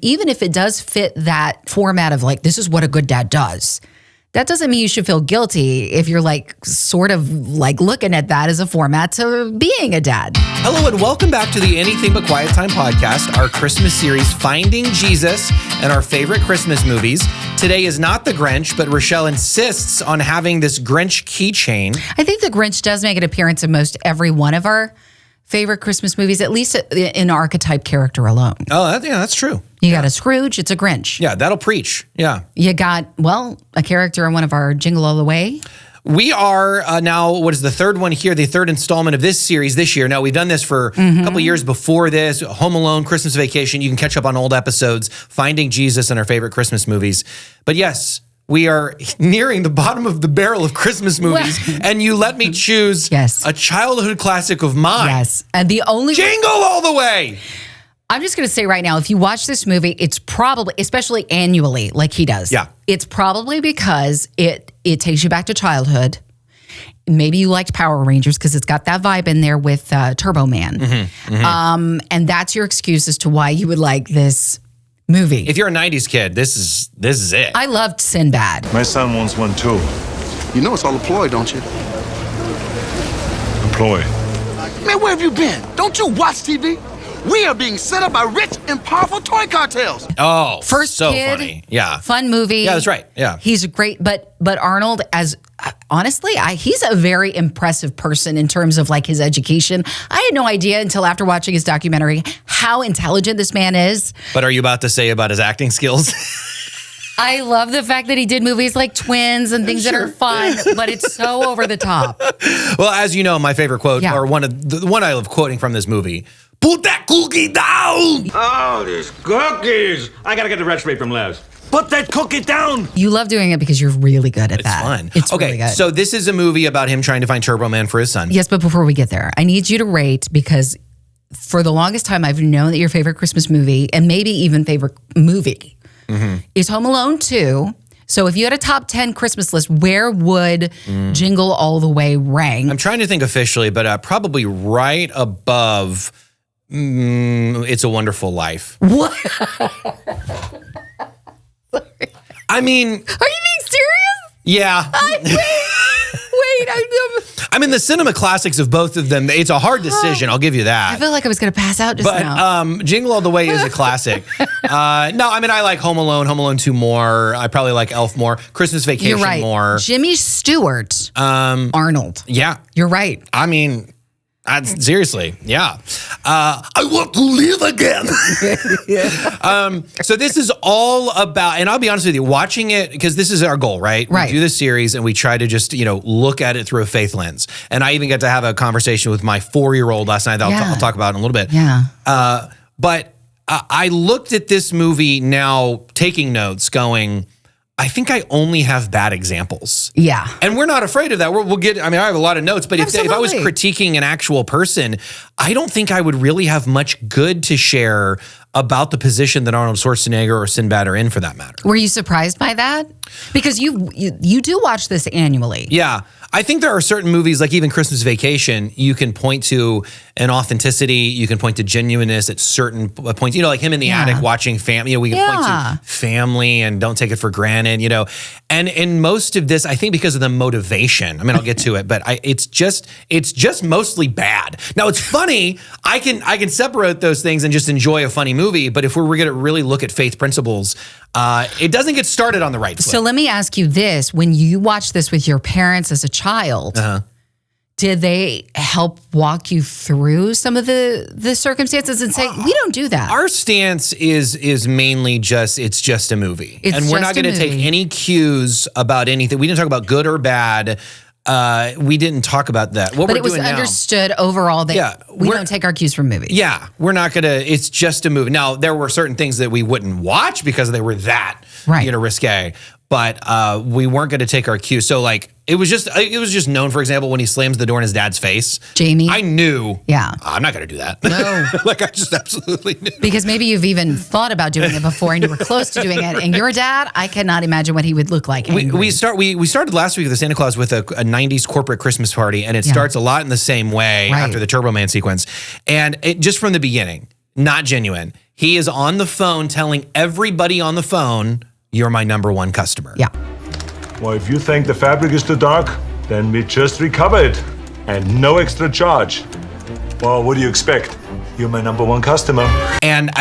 even if it does fit that format of like, this is what a good dad does, that doesn't mean you should feel guilty if you're like sort of like looking at that as a format to being a dad. Hello and welcome back to the Anything But Quiet Time podcast, our Christmas series, Finding Jesus and our favorite Christmas movies. Today is not the Grinch, but Rachelle insists on having this Grinch keychain. I think the Grinch does make an appearance in most every one of our favorite Christmas movies, at least in archetype character alone. Oh, that's true. You got a Scrooge, it's a Grinch. Yeah, that'll preach. Yeah. You got, well, a character in one of our Jingle All the Way. We are now, what is the third one here, the third installment of this series this year. Now, we've done this for a couple of years before this, Home Alone, Christmas Vacation. You can catch up on old episodes, Finding Jesus and our favorite Christmas movies. But yes, we are nearing the bottom of the barrel of Christmas movies, and you let me choose a childhood classic of mine. Yes, and the only Jingle All the Way. I'm just going to say right now, if you watch this movie, it's probably, especially annually, like he does. It's probably because it takes you back to childhood. Maybe you liked Power Rangers because it's got that vibe in there with Turbo Man, and that's your excuse as to why you would like this movie. If you're a 90s kid, this is it. I loved Sinbad. My son wants one too. You know it's all a ploy, don't you? A ploy? Man, where have you been? Don't you watch TV? We are being set up by rich and powerful toy cartels. Oh, First so kid, funny. Yeah. Fun movie. Yeah, that's right. Yeah. He's great, but Arnold, as honestly, he's a very impressive person in terms of like his education. I had no idea until after watching his documentary how intelligent this man is. But are you about to say about his acting skills? I love the fact that he did movies like Twins and things that are fun, but it's so over the top. Well, as you know, my favorite quote, or the one I love quoting from this movie, "Put that cookie down!" Oh, these cookies! I gotta get the recipe from Les. Put that cookie down! You love doing it because you're really good at that. It's fun. It's okay, really good. So this is a movie about him trying to find Turbo Man for his son. Yes, but before we get there, I need you to rate, because for the longest time, I've known that your favorite Christmas movie, and maybe even favorite movie, is Home Alone 2. So if you had a top 10 Christmas list, where would Jingle All the Way rank? I'm trying to think officially, but probably right above It's a Wonderful Life. What? I mean... Are you being serious? Yeah. Wait, I mean, the cinema classics of both of them, it's a hard decision. I'll give you that. I feel like I was going to pass out just now. But Jingle All the Way is a classic. No, I mean, I like Home Alone 2 more. I probably like Elf more. Christmas Vacation You're right. more. Jimmy Stewart, Arnold. Yeah. You're right. I mean... seriously, yeah. I want to live again. So this is all about, and I'll be honest with you, watching it, because this is our goal, right? Right. We do this series and we try to just, look at it through a faith lens. And I even got to have a conversation with my 4-year-old last night that I'll talk about in a little bit. Yeah. But I looked at this movie now, taking notes, going, I think I only have bad examples. Yeah. And we're not afraid of that. We'll get, I have a lot of notes, but if I was critiquing an actual person, I don't think I would really have much good to share about the position that Arnold Schwarzenegger or Sinbad are in, for that matter. Were you surprised by that? Because you do watch this annually. Yeah. I think there are certain movies, like even Christmas Vacation, you can point to an authenticity, you can point to genuineness at certain points, like him in the attic watching family, we can point to family and don't take it for granted, And in most of this, I think because of the motivation, I'll get to it, but it's just mostly bad. Now it's funny, I can separate those things and just enjoy a funny movie, but if we're going to really look at faith principles, it doesn't get started on the right foot. So let me ask you this. When you watched this with your parents as a child, did they help walk you through some of the circumstances and say, we don't do that? Our stance is mainly it's just a movie. And we're not going to take any cues about anything. We didn't talk about good or bad. We didn't talk about that. But it was understood overall that we don't take our cues from movies. Yeah, we're not going to, it's just a movie. Now, there were certain things that we wouldn't watch because they were that, risque. But we weren't going to take our cues. So it was just known, for example, when he slams the door in his dad's face. Jamie. I knew. Yeah. I'm not going to do that. No. I just absolutely knew. Because maybe you've even thought about doing it before and you were close to doing it. And your dad, I cannot imagine what he would look like. We started last week with the Santa Claus with a 90s corporate Christmas party. And it starts a lot in the same way after the Turbo Man sequence. And it just from the beginning, not genuine. He is on the phone telling everybody on the phone, you're my number one customer. Yeah. Well, if you think the fabric is too dark, then we just recover it. And no extra charge. Well, what do you expect? You're my number one customer. And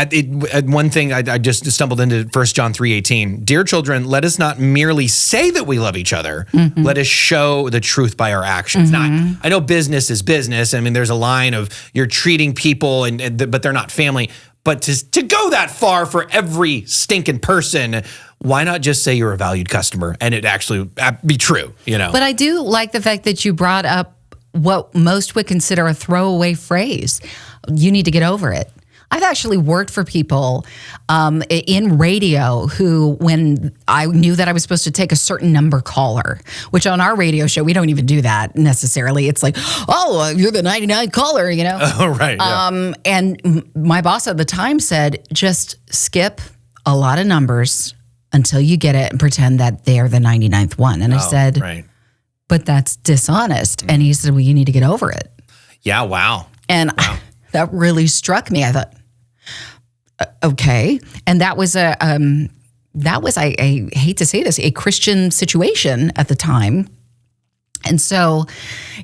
one thing I just stumbled into 1 John 3:18. Dear children, let us not merely say that we love each other. Mm-hmm. Let us show the truth by our actions. Mm-hmm. Now, I know business is business. I mean, there's a line of you're treating people, but they're not family. But to go that far for every stinking person, why not just say you're a valued customer and it actually be true, you know? But I do like the fact that you brought up what most would consider a throwaway phrase. You need to get over it. I've actually worked for people in radio who, when I knew that I was supposed to take a certain number caller, which on our radio show, we don't even do that necessarily. It's like, oh, you're the 99 caller, you know? Oh, right. Yeah. And my boss at the time said, just skip a lot of numbers until you get it and pretend that they're the 99th one. And I said, right. But that's dishonest. And he said, well, you need to get over it. Yeah, wow. And that really struck me. I thought, okay. And that was I hate to say this, a Christian situation at the time. And so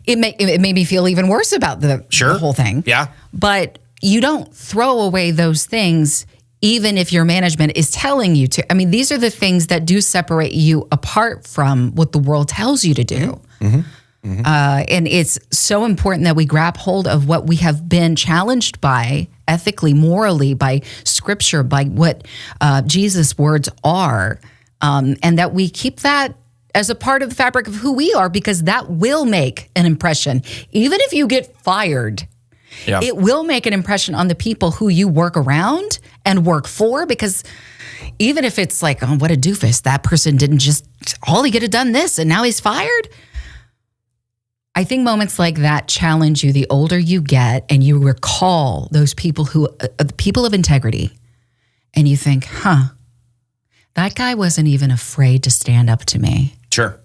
it made me feel even worse about the whole thing. Yeah. But you don't throw away those things even if your management is telling you to. I mean, these are the things that do separate you apart from what the world tells you to do. Mm-hmm. Mm-hmm. And it's so important that we grab hold of what we have been challenged by ethically, morally, by scripture, by what Jesus' words are, and that we keep that as a part of the fabric of who we are, because that will make an impression. Even if you get fired, it will make an impression on the people who you work around and work for, because even if it's like, oh, what a doofus, that person didn't all he could have done this and now he's fired. I think moments like that challenge you the older you get, and you recall those people who, people of integrity, and you think, that guy wasn't even afraid to stand up to me. Sure.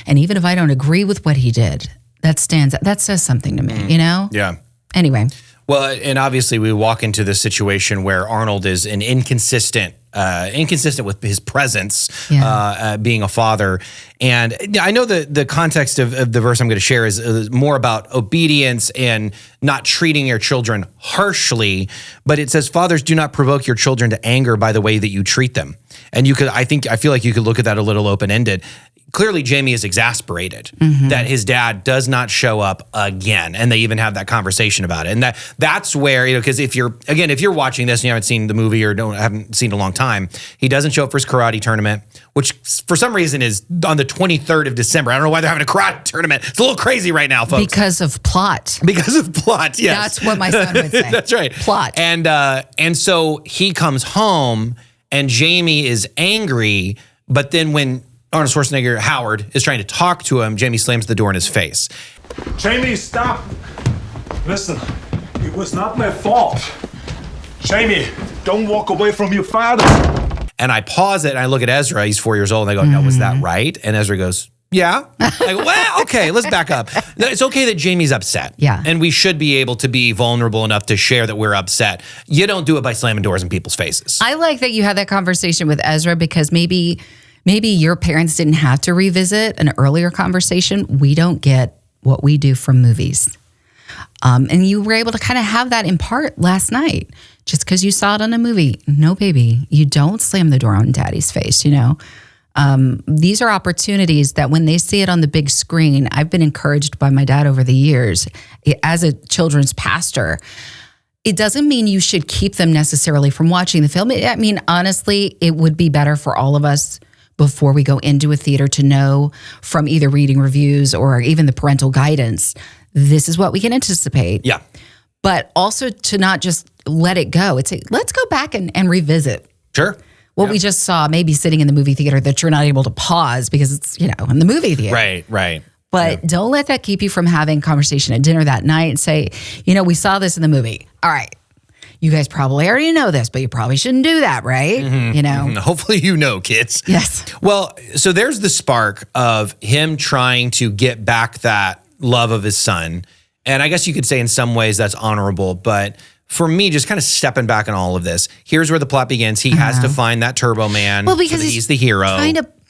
And even if I don't agree with what he did, that says something to me, you know? Yeah. Anyway. Well, and obviously we walk into this situation where Arnold is an inconsistent with his presence, being a father. And I know the context of the verse I'm going to share is more about obedience and not treating your children harshly. But it says, fathers, do not provoke your children to anger by the way that you treat them. And I feel like you could look at that a little open-ended. Clearly, Jamie is exasperated that his dad does not show up again, and they even have that conversation about it. And that's where, because if you're watching this and you haven't seen the movie or haven't seen it in a long time, he doesn't show up for his karate tournament, which for some reason is on the 23rd of December. I don't know why they're having a karate tournament. It's a little crazy right now, folks. Because of plot. Because of plot, yes. That's what my son would say. That's right. Plot. And so he comes home, and Jamie is angry, but then when Arnold Schwarzenegger, Howard, is trying to talk to him, Jamie slams the door in his face. Jamie, stop. Listen, it was not my fault. Jamie, don't walk away from your father. And I pause it and I look at Ezra. He's 4 years old. And I go, no, was that right? And Ezra goes, yeah. I go, well, okay, let's back up. It's okay that Jamie's upset. Yeah. And we should be able to be vulnerable enough to share that we're upset. You don't do it by slamming doors in people's faces. I like that you had that conversation with Ezra, because maybe your parents didn't have to revisit an earlier conversation. We don't get what we do from movies. And you were able to kind of have that in part last night, just because you saw it on a movie. No, baby, you don't slam the door on daddy's face, you know? These are opportunities that when they see it on the big screen, I've been encouraged by my dad over the years as a children's pastor. It doesn't mean you should keep them necessarily from watching the film. I mean, honestly, it would be better for all of us before we go into a theater to know from either reading reviews or even the parental guidance, this is what we can anticipate. Yeah. But also to not just let it go. Let's go back and revisit. Sure. What we just saw, maybe sitting in the movie theater that you're not able to pause because it's, in the movie theater. Right. But don't let that keep you from having conversation at dinner that night and say, we saw this in the movie. All right. You guys probably already know this, but you probably shouldn't do that, right? Hopefully kids. Yes. Well, so there's the spark of him trying to get back that love of his son. And I guess you could say in some ways that's honorable, but for me, just kind of stepping back on all of this, here's where the plot begins. He has to find that Turbo Man. Well, because he's the hero.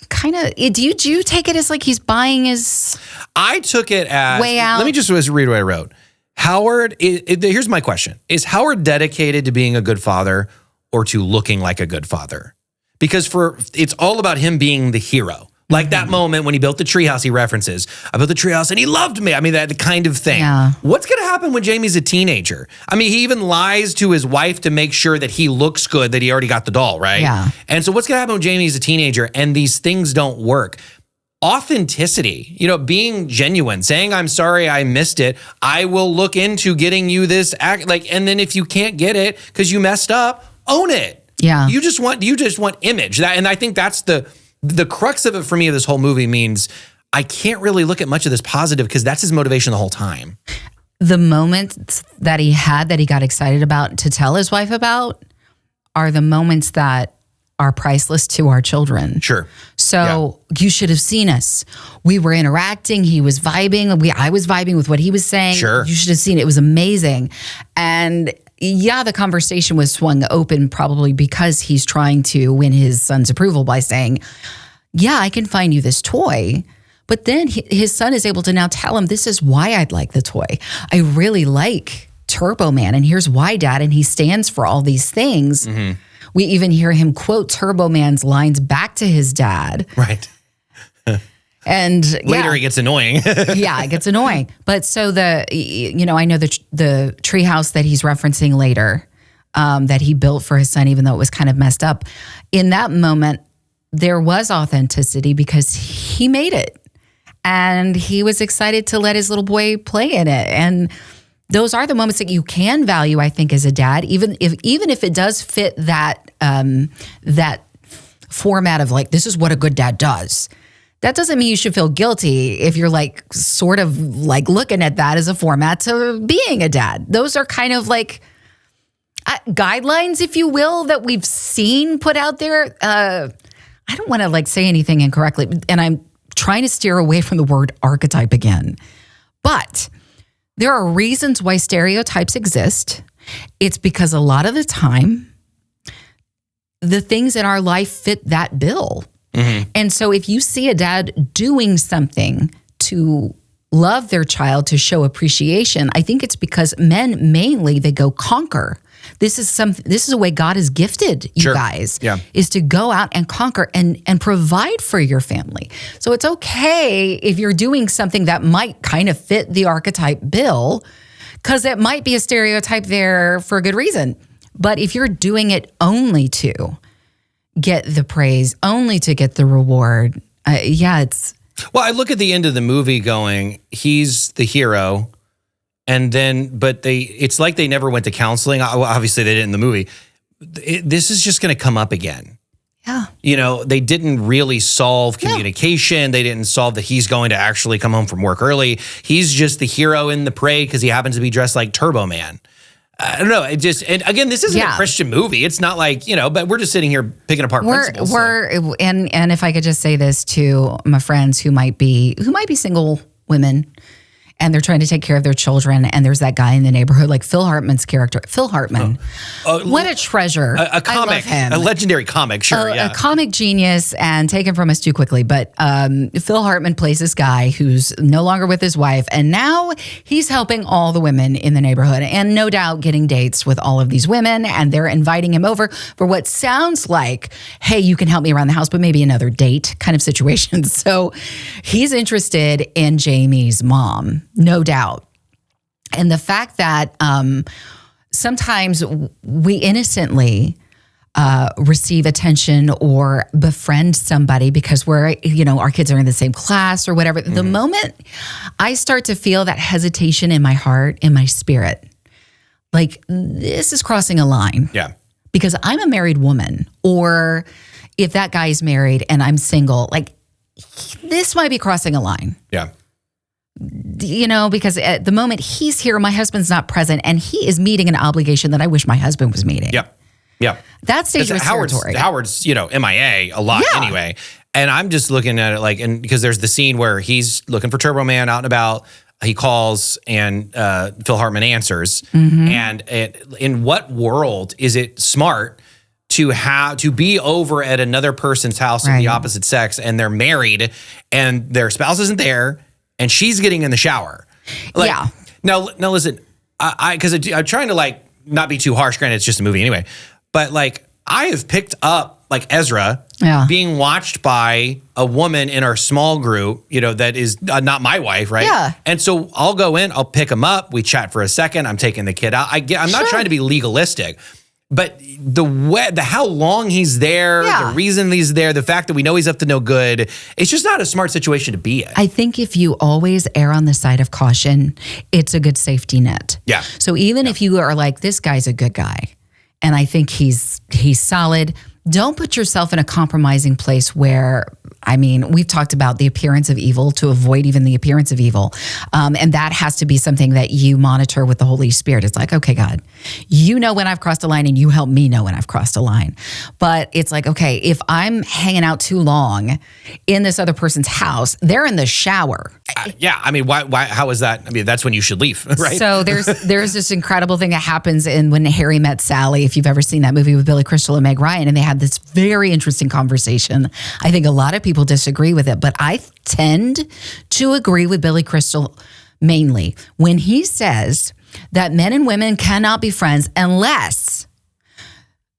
Kind of. Do you take it as like he's buying his? I took it as way out. Let me just read what I wrote. Howard. Here's my question: is Howard dedicated to being a good father or to looking like a good father? Because it's all about him being the hero. Like that moment when he built the treehouse, he references, I built the treehouse and he loved me. I mean, that kind of thing. Yeah. What's going to happen when Jamie's a teenager? I mean, he even lies to his wife to make sure that he looks good, that he already got the doll, right? Yeah. And so what's going to happen when Jamie's a teenager and these things don't work? Authenticity, being genuine, saying, I'm sorry, I missed it. I will look into getting you this act. And then if you can't get it because you messed up, own it. Yeah. You just want image. And I think that's the crux of it for me of this whole movie means I can't really look at much of this positive because that's his motivation the whole time. The moments that he had that he got excited about to tell his wife about are the moments that are priceless to our children. Sure. So you should have seen us. We were interacting. He was vibing. I was vibing with what he was saying. Sure. You should have seen it. It was amazing. And yeah, the conversation was swung open probably because he's trying to win his son's approval by saying, yeah, I can find you this toy. But then his son is able to now tell him, this is why I'd like the toy. I really like Turbo Man. And here's why, Dad. And he stands for all these things. Mm-hmm. We even hear him quote Turbo Man's lines back to his dad. Right. And later it gets annoying. Yeah, it gets annoying. But so I know the treehouse that he's referencing later that he built for his son, even though it was kind of messed up. In that moment, there was authenticity because he made it. And he was excited to let his little boy play in it. And those are the moments that you can value, I think, as a dad, even if it does fit that that format of like, this is what a good dad does. That doesn't mean you should feel guilty if you're like sort of like looking at that as a format to being a dad. Those are kind of like guidelines, if you will, that we've seen put out there. I don't want to like say anything incorrectly, and I'm trying to steer away from the word archetype again. But there are reasons why stereotypes exist. It's because a lot of the time, the things in our life fit that bill. Mm-hmm. And so if you see a dad doing something to love their child, to show appreciation, I think it's because men mainly, they go conquer. This is a way God has gifted you guys, is to go out and conquer and provide for your family. So it's okay if you're doing something that might kind of fit the archetype bill, because it might be a stereotype there for a good reason. But if you're doing it only to get the praise, only to get the reward, it's... Well, I look at the end of the movie going, he's the hero. And then, it's like they never went to counseling. Obviously, they did in the movie. This is just going to come up again. Yeah. They didn't really solve communication. Yeah. They didn't solve that he's going to actually come home from work early. He's just the hero in the parade because he happens to be dressed like Turbo Man. I don't know. And again, this isn't a Christian movie. It's not like, but we're just sitting here picking apart principles. And if I could just say this to my friends who might be single women, and they're trying to take care of their children, and there's that guy in the neighborhood, like Phil Hartman's character. Phil Hartman, what a treasure. A comic, I love him. A legendary comic, sure, a comic genius, and taken from us too quickly. But Phil Hartman plays this guy who's no longer with his wife, and now he's helping all the women in the neighborhood, and no doubt getting dates with all of these women, and they're inviting him over for what sounds like, hey, you can help me around the house, but maybe another date kind of situation. So he's interested in Jamie's mom. No doubt. And the fact that sometimes we innocently receive attention or befriend somebody because our kids are in the same class or whatever. Mm-hmm. The moment I start to feel that hesitation in my heart, in my spirit, like this is crossing a line. Yeah. Because I'm a married woman, or if that guy's married and I'm single, like this might be crossing a line. Yeah. Because at the moment he's here, my husband's not present, and he is meeting an obligation that I wish my husband was meeting. Yep. Yeah. That's dangerous territory. Howard's, MIA a lot anyway. And I'm just looking at it because there's the scene where he's looking for Turbo Man out and about. he calls and Phil Hartman answers. And in what world is it smart to be over at another person's house of the opposite sex, and they're married and their spouse isn't there and she's getting in the shower? Like, Now listen, because I'm trying to like not be too harsh. Granted, it's just a movie anyway. But like, I have picked up like Ezra being watched by a woman in our small group, you know, that is not my wife, right? Yeah. And so I'll go in, I'll pick him up, we chat for a second, I'm taking the kid out. I'm not trying to be legalistic, but the how long he's there, the reason he's there, the fact that we know he's up to no good, it's just not a smart situation to be in. I think if you always err on the side of caution, it's a good safety net. Yeah. So even if you are like, this guy's a good guy, and I think he's solid, don't put yourself in a compromising place where, I mean, we've talked about the appearance of evil to avoid even the appearance of evil. And that has to be something that you monitor with the Holy Spirit. It's like, okay, God, you know when I've crossed a line and you help me know when I've crossed a line. But it's like, okay, if I'm hanging out too long in this other person's house, they're in the shower. Yeah, I mean, why? How is that? I mean, that's when you should leave, right? So there's this incredible thing that happens in When Harry Met Sally, if you've ever seen that movie with Billy Crystal and Meg Ryan, and they had this very interesting conversation. I think a lot of people disagree with it, but I tend to agree with Billy Crystal mainly when he says that men and women cannot be friends unless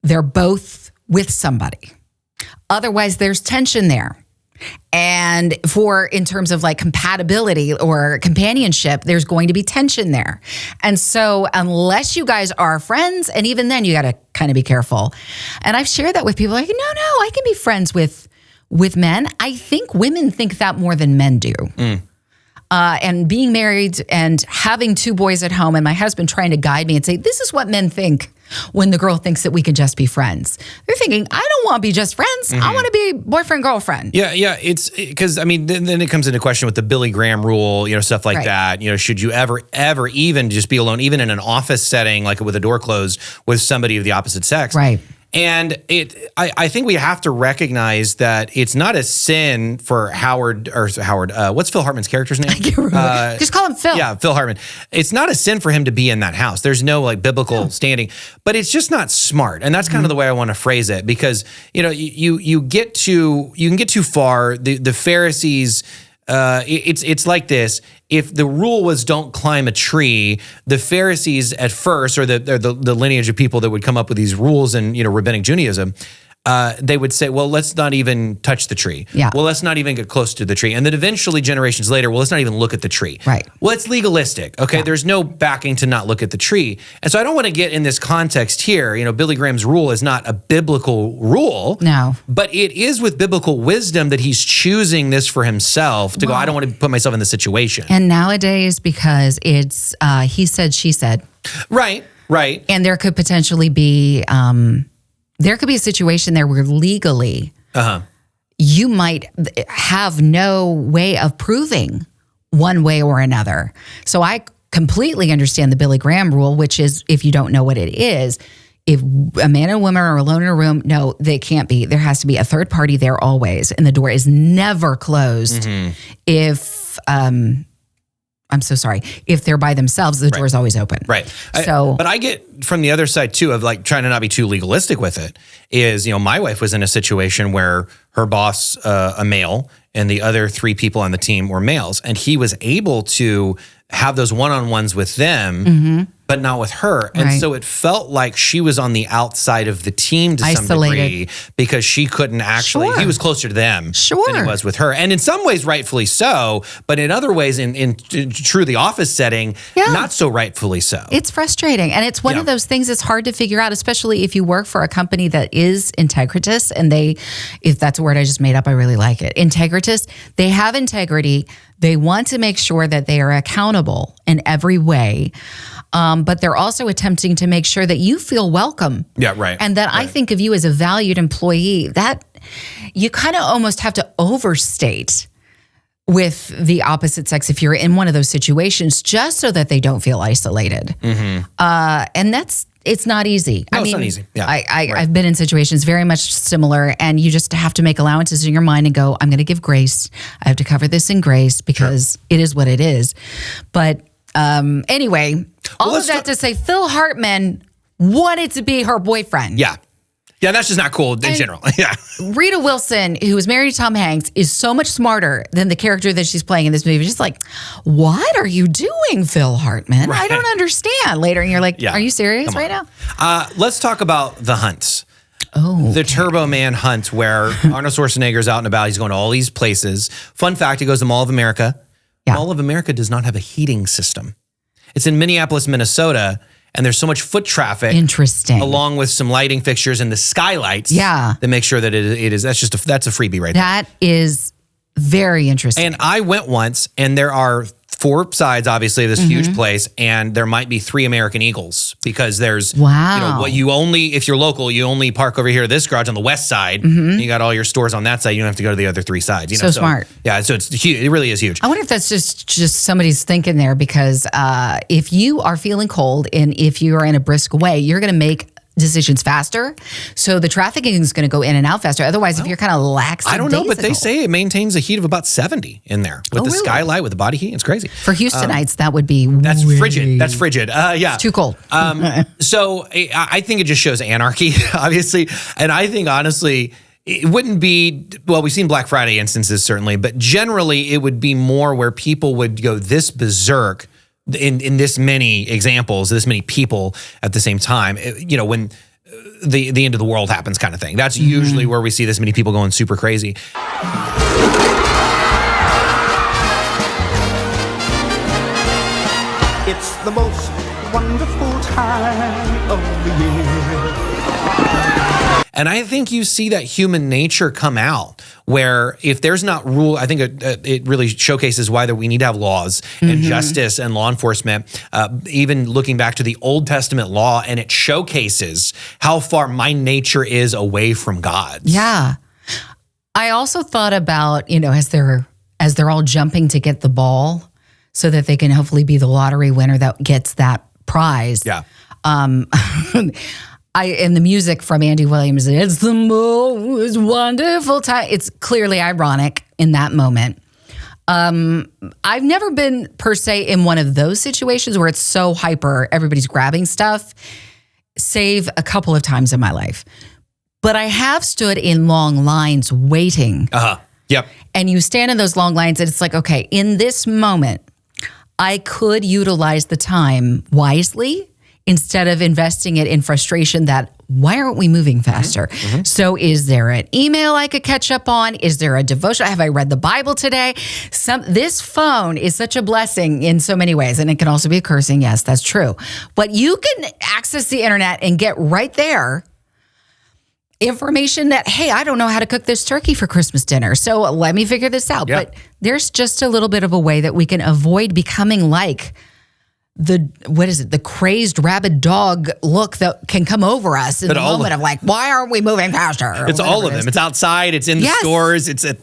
they're both with somebody. Otherwise, there's tension there. And in terms of like compatibility or companionship, there's going to be tension there. And so unless you guys are friends, and even then you got to kind of be careful. And I've shared that with people like, no, I can be friends with men. I think women think that more than men do. And being married and having two boys at home and my husband trying to guide me and say, this is what men think when the girl thinks that we can just be friends. They're thinking, I don't want to be just friends. I want to be boyfriend, girlfriend. Yeah. It's because, I mean, then it comes into question with the Billy Graham rule, you know, stuff like that. You know, should you ever even just be alone, even in an office setting, like with a door closed with somebody of the opposite sex? Right. And I think we have to recognize that it's not a sin for Howard, what's Phil Hartman's character's name? I can't remember. Just call him Phil. Yeah, Phil Hartman. It's not a sin for him to be in that house. There's no like biblical standing, but it's just not smart. And that's kind of the way I want to phrase it, because, you know, you can get too far. The Pharisees, it's like this. If the rule was don't climb a tree, the Pharisees at first, or the lineage of people that would come up with these rules in, you know, rabbinic Judaism, they would say, well, let's not even touch the tree. Yeah. Well, let's not even get close to the tree. And then eventually generations later, well, let's not even look at the tree. Right. Well, it's legalistic. Okay. Yeah. There's no backing to not look at the tree. And so I don't want to get in this context here. You know, Billy Graham's rule is not a biblical rule. No. But it is with biblical wisdom that he's choosing this for himself to go, I don't want to put myself in this situation. And nowadays, because it's he said, she said. Right. And there could potentially be... there could be a situation there where legally you might have no way of proving one way or another. So I completely understand the Billy Graham rule, which is if you don't know what it is, if a man and a woman are alone in a room, no, they can't be. There has to be a third party there always, and the door is never closed. If I'm so sorry. If they're by themselves, the door is always open. Right. So, but I get from the other side too of like trying to not be too legalistic with it is, you know, my wife was in a situation where her boss, a male, and the other three people on the team were males, and he was able to have those one-on-ones with them, but not with her. And so it felt like she was on the outside of the team to some degree because she couldn't actually, he was closer to them than he was with her. And in some ways, rightfully so, but in other ways, in true the office setting, not so rightfully so. It's frustrating. And it's one of those things that's hard to figure out, especially if you work for a company that is integritous, and if that's a word I just made up, I really like it. Integritous, they have integrity. They want to make sure that they are accountable in every way. But they're also attempting to make sure that you feel welcome. Yeah, right. And that I think of you as a valued employee. That you kind of almost have to overstate with the opposite sex if you're in one of those situations, just so that they don't feel isolated. And it's not easy. No, it's not easy. Yeah, I've been in situations very much similar, and you just have to make allowances in your mind and go, I'm going to give grace. I have to cover this in grace because it is what it is. But anyway, all of that to say, Phil Hartman wanted to be her boyfriend. Yeah. Yeah, that's just not cool in general. Yeah. Rita Wilson, who was married to Tom Hanks, is so much smarter than the character that she's playing in this movie. Just like, what are you doing, Phil Hartman? Right. I don't understand. Later, and you're like, are you serious right now? Let's talk about The Hunt. Oh, The Turbo Man Hunt, where Arnold Schwarzenegger's out and about. He's going to all these places. Fun fact, he goes to Mall of America. Yeah. Mall of America does not have a heating system. It's in Minneapolis, Minnesota. And there's so much foot traffic. Interesting. Along with some lighting fixtures and the skylights. Yeah. That make sure that it is, that's a freebie right there. That is very interesting. And I went once, and there are 4 sides, obviously, of this huge place, and there might be 3 American Eagles because there's, what you only, if you're local, you only park over here, this garage on the west side. You got all your stores on that side. You don't have to go to the other 3 sides. So smart. Yeah, so it's huge. It really is huge. I wonder if that's just somebody's thinking there because if you are feeling cold and if you are in a brisk way, you're going to make decisions faster. So the trafficking is going to go in and out faster. Otherwise, if you're kind of lax, I don't know, but they say it maintains a heat of about 70 in there with the skylight, with the body heat. It's crazy. For Houstonites, that would be frigid. That's frigid. Yeah. It's too cold. So I think it just shows anarchy, obviously. And I think, honestly, it wouldn't be, well, we've seen Black Friday instances, certainly, but generally it would be more where people would go this berserk in this many examples, this many people at the same time, when the end of the world happens kind of thing. That's usually where we see this many people going super crazy. It's the most wonderful time of the year. And I think you see that human nature come out where if there's not rule, I think it really showcases why we need to have laws and justice and law enforcement, even looking back to the Old Testament law, and it showcases how far my nature is away from God's. Yeah. I also thought about, as they're all jumping to get the ball so that they can hopefully be the lottery winner that gets that prize. Yeah. And the music from Andy Williams, it's the most wonderful time. It's clearly ironic in that moment. I've never been per se in one of those situations where it's so hyper, everybody's grabbing stuff, save a couple of times in my life. But I have stood in long lines waiting. Yep. And you stand in those long lines and it's like, okay, in this moment, I could utilize the time wisely instead of investing it in frustration that why aren't we moving faster? So is there an email I could catch up on? Is there a devotion? Have I read the Bible today? This phone is such a blessing in so many ways. And it can also be a cursing. Yes, that's true. But you can access the internet and get right there information that, hey, I don't know how to cook this turkey for Christmas dinner. So let me figure this out. Yeah. But there's just a little bit of a way that we can avoid becoming like the crazed rabid dog look that can come over us in the moment of like, why aren't we moving faster? It's all of them. It's outside. It's in the stores. It's at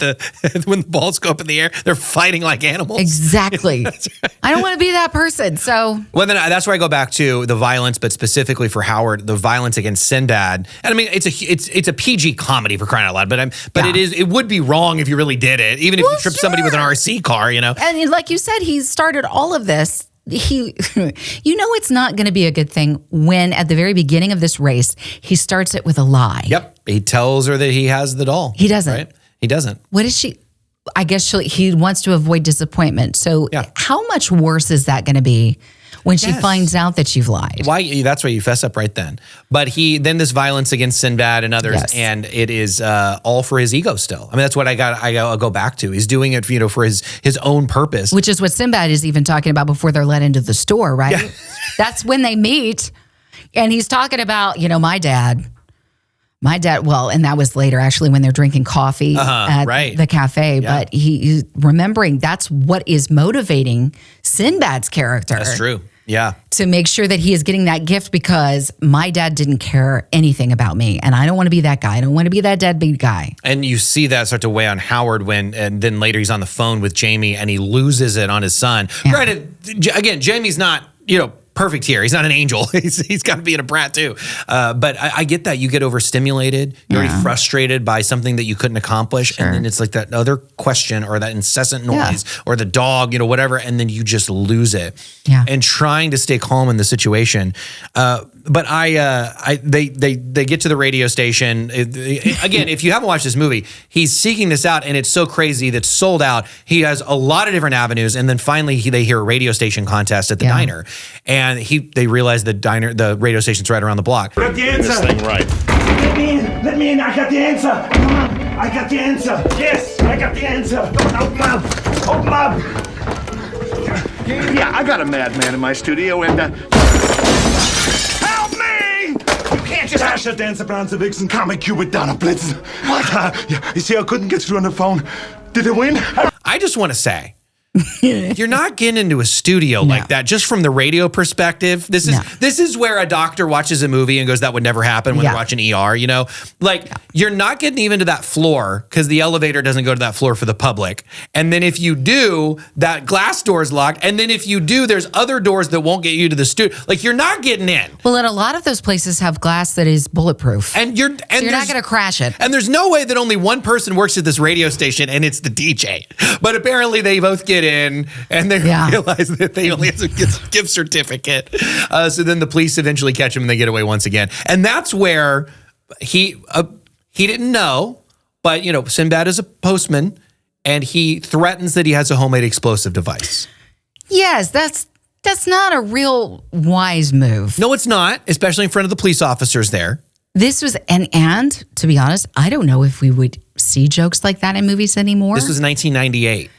when the balls go up in the air, they're fighting like animals. Exactly. Right. I don't want to be that person. So, well, then that's where I go back to the violence, but specifically for Howard, the violence against Sinbad. And I mean, it's a PG comedy for crying out loud, but it would be wrong if you really did it, even if you tripped somebody with an RC car, And like you said, he started all of this. It's not going to be a good thing when at the very beginning of this race, he starts it with a lie. Yep. He tells her that he has the doll. He doesn't. Right? He doesn't. What is she? I guess he wants to avoid disappointment. So how much worse is that going to be when she finds out that you've lied? Why? That's why you fess up right then. But then this violence against Sinbad and others, and it is all for his ego still. I mean, that's what I'll go back to. He's doing it, for his own purpose. Which is what Sinbad is even talking about before they're let into the store, right? Yeah. That's when they meet. And he's talking about, my dad, well, and that was later actually when they're drinking coffee at the cafe. Yeah. But he's remembering that's what is motivating Sinbad's character. That's true. Yeah. To make sure that he is getting that gift because my dad didn't care anything about me. And I don't want to be that guy. I don't want to be that deadbeat guy. And you see that start to weigh on Howard and then later he's on the phone with Jamie and he loses it on his son. Yeah. Granted, again, Jamie's not, perfect here. He's not an angel. He's got to be in a brat too. But I get that. You get overstimulated. You're already frustrated by something that you couldn't accomplish. And then it's like that other question or that incessant noise or the dog, whatever. And then you just lose it. Yeah. And trying to stay calm in the situation. But they get to the radio station. Again, if you haven't watched this movie, he's seeking this out, and it's so crazy that's sold out. He has a lot of different avenues, and then finally they hear a radio station contest at the diner, and they realize the radio station's right around the block. Got the answer. This thing right. Let me in. I got the answer. Come on. I got the answer. Yes, I got the answer. Open up. Open up. Yeah, I got a madman in my studio, and Help me! You can't just ask that dancer, Prancer, Vixen, Comic Cupid, Donna Blitzen. What? Yeah, you see, I couldn't get through on the phone. Did it win? I just want to say, you're not getting into a studio like that just from the radio perspective. This is where a doctor watches a movie and goes, that would never happen when they're watching ER, You're not getting even to that floor because the elevator doesn't go to that floor for the public. And then if you do, that glass door is locked. And then if you do, there's other doors that won't get you to the studio. You're not getting in. Well, and a lot of those places have glass that is bulletproof. And you're not going to crash it. And there's no way that only one person works at this radio station and it's the DJ. But apparently they both get in and they realize that they only have a gift certificate. So then the police eventually catch him and they get away once again. And that's where he didn't know, but Sinbad is a postman and he threatens that he has a homemade explosive device. Yes, that's not a real wise move. No, it's not, especially in front of the police officers there. This was, and to be honest, I don't know if we would see jokes like that in movies anymore. This was 1998.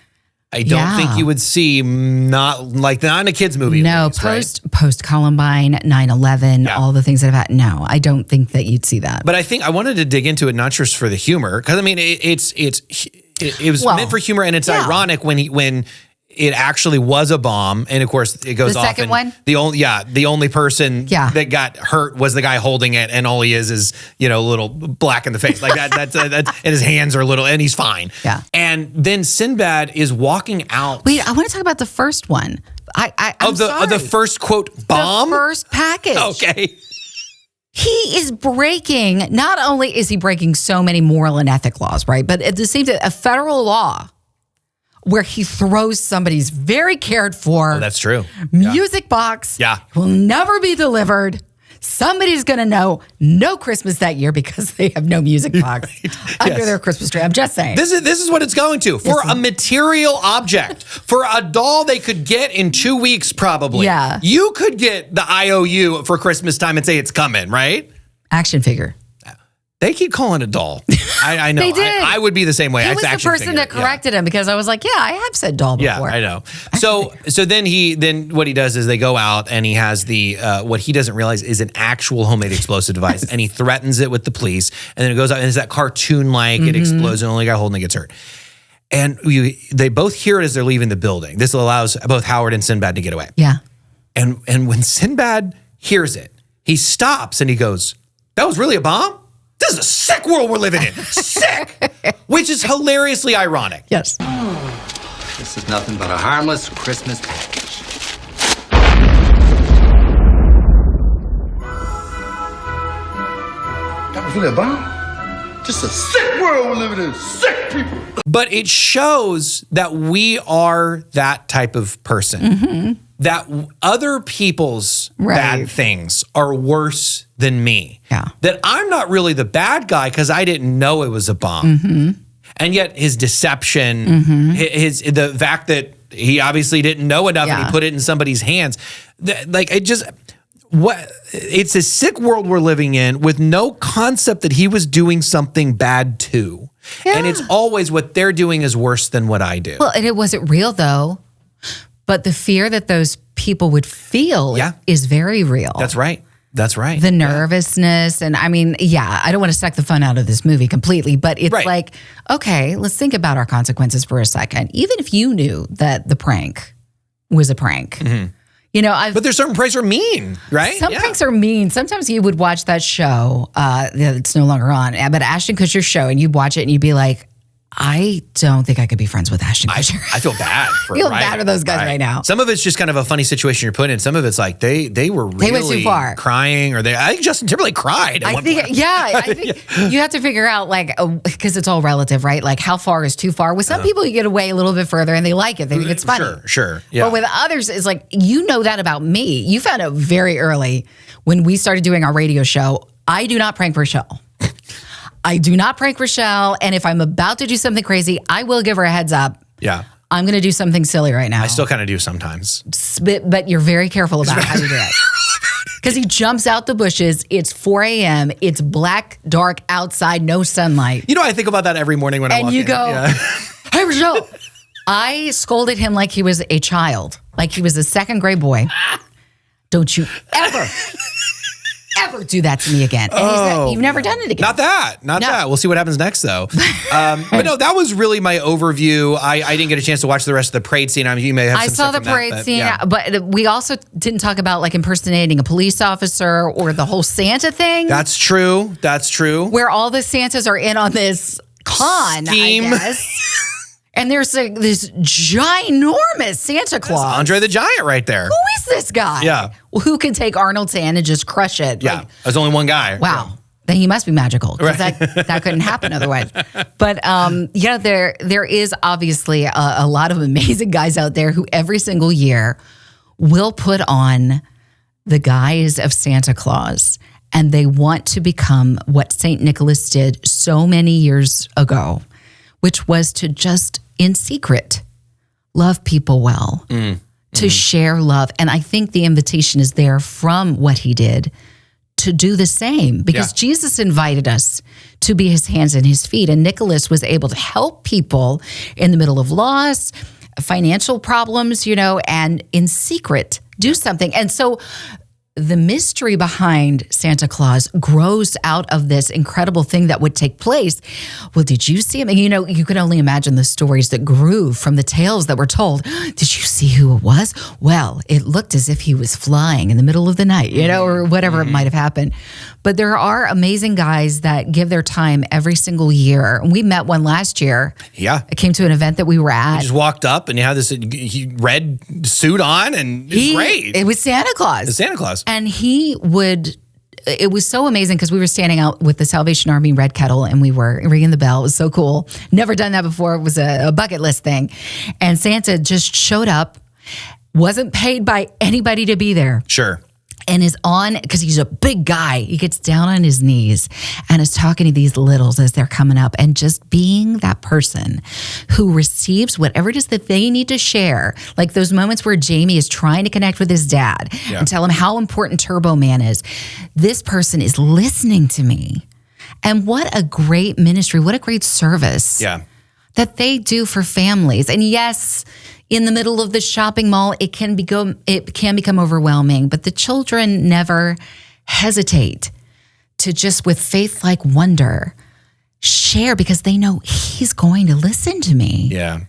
I don't think you would see not in a kid's movie. No, post Columbine, 9/11, all the things that have happened. No, I don't think that you'd see that. But I think I wanted to dig into it not just for the humor, because it was meant for humor, and it's ironic when it actually was a bomb, and of course it goes off. The second one? The only person that got hurt was the guy holding it, and all he is a little black in the face, like that. That's and his hands are little, and he's fine. Yeah. And then Sinbad is walking out. Wait, I want to talk about the first one. Of the first quote bomb, the first package. Okay. He is breaking. Not only is he breaking so many moral and ethic laws, right, but at the same time, a federal law where he throws somebody's very cared for. Oh, that's true. Music box. Yeah. Will never be delivered. Somebody's going to know no Christmas that year because they have no music box under their Christmas tree. I'm just saying. This is what it's going to. For a material object. For a doll they could get in 2 weeks probably. Yeah. You could get the IOU for Christmas time and say it's coming, right? Action figure. They keep calling it doll. I know. They did. I would be the same way. He was the person that corrected him because I was like, I have said doll before. Yeah, I know. So then what he does is they go out and he has the what he doesn't realize is an actual homemade explosive device, and he threatens it with the police, and then it goes out and it's that cartoon like it explodes and the only guy holding it gets hurt. And they both hear it as they're leaving the building. This allows both Howard and Sinbad to get away. Yeah. And when Sinbad hears it, he stops and he goes, "That was really a bomb? This is a sick world we're living in." Sick! Which is hilariously ironic. Yes. This is nothing but a harmless Christmas package. that was really a bomb. Just a sick world we're living in. Sick people. But it shows that we are that type of person. Mm-hmm. That other people's bad things are worse than me. Yeah. That I'm not really the bad guy because I didn't know it was a bomb. Mm-hmm. And yet his deception, the fact that he obviously didn't know enough and he put it in somebody's hands. It's a sick world we're living in with no concept that he was doing something bad too. Yeah. And it's always what they're doing is worse than what I do. Well, and it wasn't real though. But the fear that those people would feel is very real. That's right. That's right. The nervousness. And I mean, I don't want to suck the fun out of this movie completely, but it's like, okay, let's think about our consequences for a second. Even if you knew that the prank was a prank, but there's certain pranks are mean, right? Some pranks are mean. Sometimes you would watch that show, it's no longer on, but Ashton Kutcher's show, and you'd watch it and you'd be like, I don't think I could be friends with Ashton Kutcher. I feel bad for I feel bad for those guys right now. Some of it's just kind of a funny situation you're put in. Some of it's like they were really went too far. crying, or I think Justin Timberlake cried at one point. I think you have to figure out, like, because it's all relative, right? Like, how far is too far? With some people, you get away a little bit further and they like it. They think it's funny. Sure. Yeah. But with others, it's like, you know that about me. You found out very early when we started doing our radio show. I do not prank Rachelle. I do not prank Rachelle. And if I'm about to do something crazy, I will give her a heads up. Yeah. I'm going to do something silly right now. I still kind of do sometimes. But you're very careful about how you do it. Because he jumps out the bushes. It's 4 a.m. It's black, dark outside, no sunlight. You know, I think about that every morning when I walk in. And you go, hey, Rachelle. I scolded him like he was a child, like he was a second grade boy. Don't you ever do that to me again. And he said, you've never done it again. Not that. We'll see what happens next, though. But no, that was really my overview. I didn't get a chance to watch the rest of the parade scene. I mean, you may have some saw the parade scene, but we also didn't talk about like impersonating a police officer or the whole Santa thing. That's true. Where all the Santas are in on this con, scheme. I guess. And there's this ginormous Santa Claus. That's Andre the Giant right there. Who is this guy? Yeah. Who can take Arnold's hand and just crush it? Yeah. There's only one guy. Wow. Yeah. Then he must be magical, because that couldn't happen otherwise. But there is obviously a lot of amazing guys out there who every single year will put on the guise of Santa Claus, and they want to become what St. Nicholas did so many years ago, which was to just in secret love people well, to share love. And I think the invitation is there from what he did to do the same, because Jesus invited us to be his hands and his feet. And Nicholas was able to help people in the middle of loss, financial problems, and in secret do something. And so the mystery behind Santa Claus grows out of this incredible thing that would take place. Well, did you see him? And you can only imagine the stories that grew from the tales that were told. Did you see who it was? Well, it looked as if he was flying in the middle of the night, or whatever it might have happened. But there are amazing guys that give their time every single year. We met one last year. Yeah. I came to an event that we were at. He just walked up and he had this red suit on, and it was great. It was Santa Claus. It's Santa Claus. And it was so amazing because we were standing out with the Salvation Army red kettle and we were ringing the bell. It was so cool. Never done that before. It was a bucket list thing. And Santa just showed up, wasn't paid by anybody to be there. Sure. And is on, because he's a big guy, he gets down on his knees and is talking to these littles as they're coming up, and just being that person who receives whatever it is that they need to share. Like those moments where Jamie is trying to connect with his dad and tell him how important Turbo Man is. This person is listening to me. And what a great ministry, what a great service that they do for families. And yes, in the middle of the shopping mall, it can become overwhelming, but the children never hesitate to just, with faith-like wonder, share, because they know he's going to listen to me. Yeah.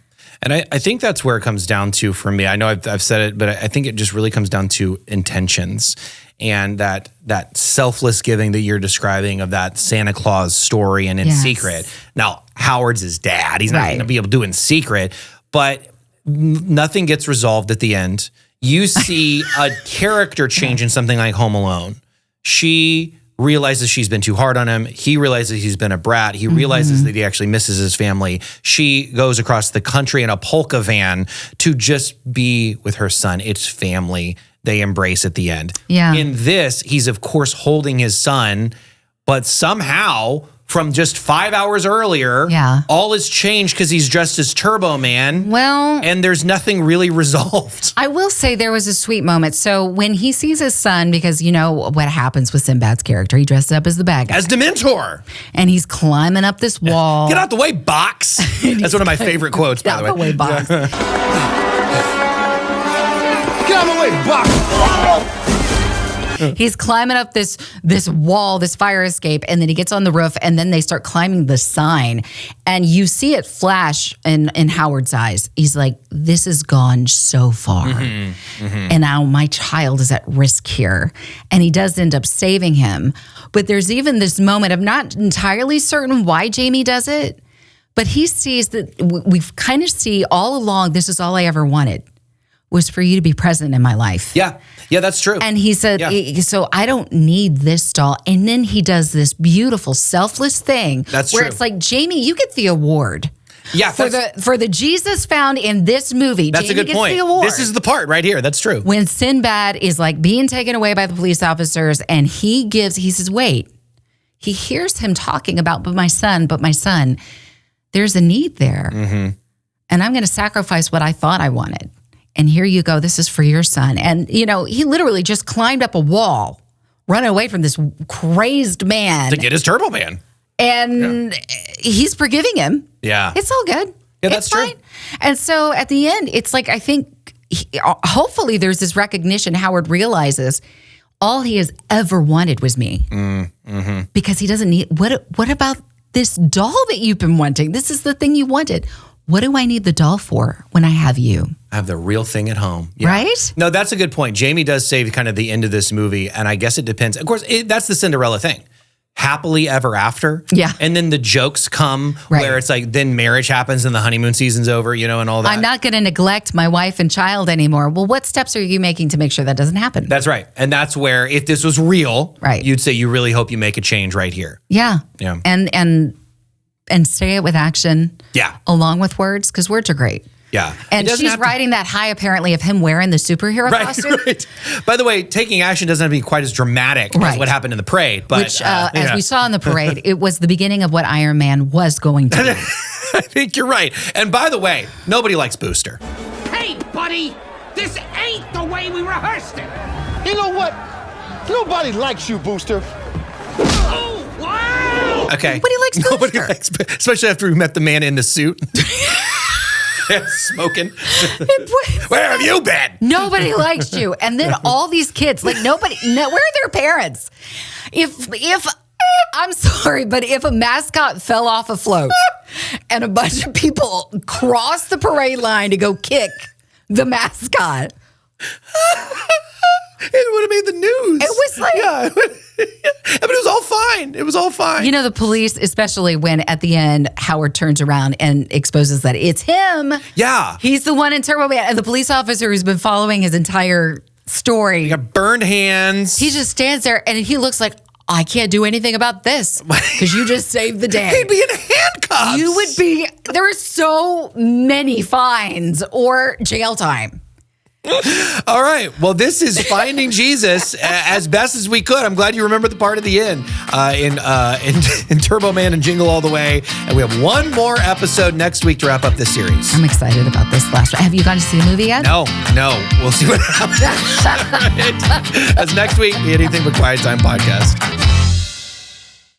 And I think that's where it comes down to for me. I know I've said it, but I think it just really comes down to intentions, and that selfless giving that you're describing of that Santa Claus story and in secret. Now, Howard's his dad. He's not going to be able to do it in secret, but nothing gets resolved at the end. You see a character change in something like Home Alone. She realizes she's been too hard on him. He realizes he's been a brat. He realizes that he actually misses his family. She goes across the country in a polka van to just be with her son. It's family. They embrace at the end. Yeah. In this, he's of course holding his son, but somehow from just 5 hours earlier, all has changed because he's dressed as Turbo Man. Well, and there's nothing really resolved. I will say there was a sweet moment. So when he sees his son, because you know what happens with Sinbad's character, he dresses up as the bad guy. As Dementor. And he's climbing up this wall. Get out the way, Box. That's one of my favorite quotes, by the way. Get out the way, Box. Get out of my way, Box. He's climbing up this wall, this fire escape, and then he gets on the roof, and then they start climbing the sign. And you see it flash in Howard's eyes. He's like, this has gone so far. And now my child is at risk here. And he does end up saving him. But there's even this moment, I'm not entirely certain why Jamie does it, But he sees that we kind of see all along, this is all I ever wanted, was for you to be present in my life. Yeah. Yeah, that's true. And he said, so I don't need this doll. And then he does this beautiful, selfless thing. That's where true. it's like, Jamie, you get the award. Yeah, for the Jesus found in this movie. That's Jamie a good point. The award. This is the part right here. That's true. When Sinbad is like being taken away by the police officers, and he says, wait, he hears him talking about, but my son, there's a need there. Mm-hmm. And I'm going to sacrifice what I thought I wanted. And here you go. This is for your son. And, he literally just climbed up a wall, running away from this crazed man. To get his Turbo Man. And he's forgiving him. Yeah. It's all good. Yeah, that's true. And so at the end, it's like, I think, hopefully there's this recognition. Howard realizes all he has ever wanted was me. Mm-hmm. Because he doesn't need, what about this doll that you've been wanting? This is the thing you wanted. What do I need the doll for when I have you? I have the real thing at home. Yeah. Right? No, that's a good point. Jamie does say kind of the end of this movie, and I guess it depends. Of course, that's the Cinderella thing. Happily ever after. Yeah. And then the jokes come where it's like, then marriage happens and the honeymoon season's over, and all that. I'm not going to neglect my wife and child anymore. Well, what steps are you making to make sure that doesn't happen? That's right. And that's where, if this was real, right, you'd say you really hope you make a change right here. Yeah. Yeah. And say it with action. Yeah. Along with words, because words are great. Yeah. And she's riding that high, apparently, of him wearing the superhero costume. Right. By the way, taking action doesn't have to be quite as dramatic as what happened in the parade. But, which, as we saw in the parade, it was the beginning of what Iron Man was going to be. I think you're right. And by the way, nobody likes Booster. Hey, buddy, this ain't the way we rehearsed it. You know what? Nobody likes you, Booster. Oh, wow! Okay. Nobody likes Booster. Nobody likes, especially after we met the man in the suit. Smoking. Where have you been? Nobody likes you. And then all these kids, like where are their parents? If I'm sorry, but if a mascot fell off a float and a bunch of people crossed the parade line to go kick the mascot, it would have made the news. It was like, but it was all fine. It was all fine. The police, especially when at the end Howard turns around and exposes that it's him. Yeah, he's the one in Turbo Man, and the police officer who's been following his entire story. He got burned hands. He just stands there and he looks like, I can't do anything about this because you just saved the day. He'd be in handcuffs. You would be. There are so many fines or jail time. All right. Well, this is Finding Jesus as best as we could. I'm glad you remembered the part at the end in Turbo Man and Jingle All the Way. And we have one more episode next week to wrap up this series. I'm excited about this last one. Have you gone to see the movie yet? No. We'll see what happens. As next week, the Anything But Quiet Time podcast.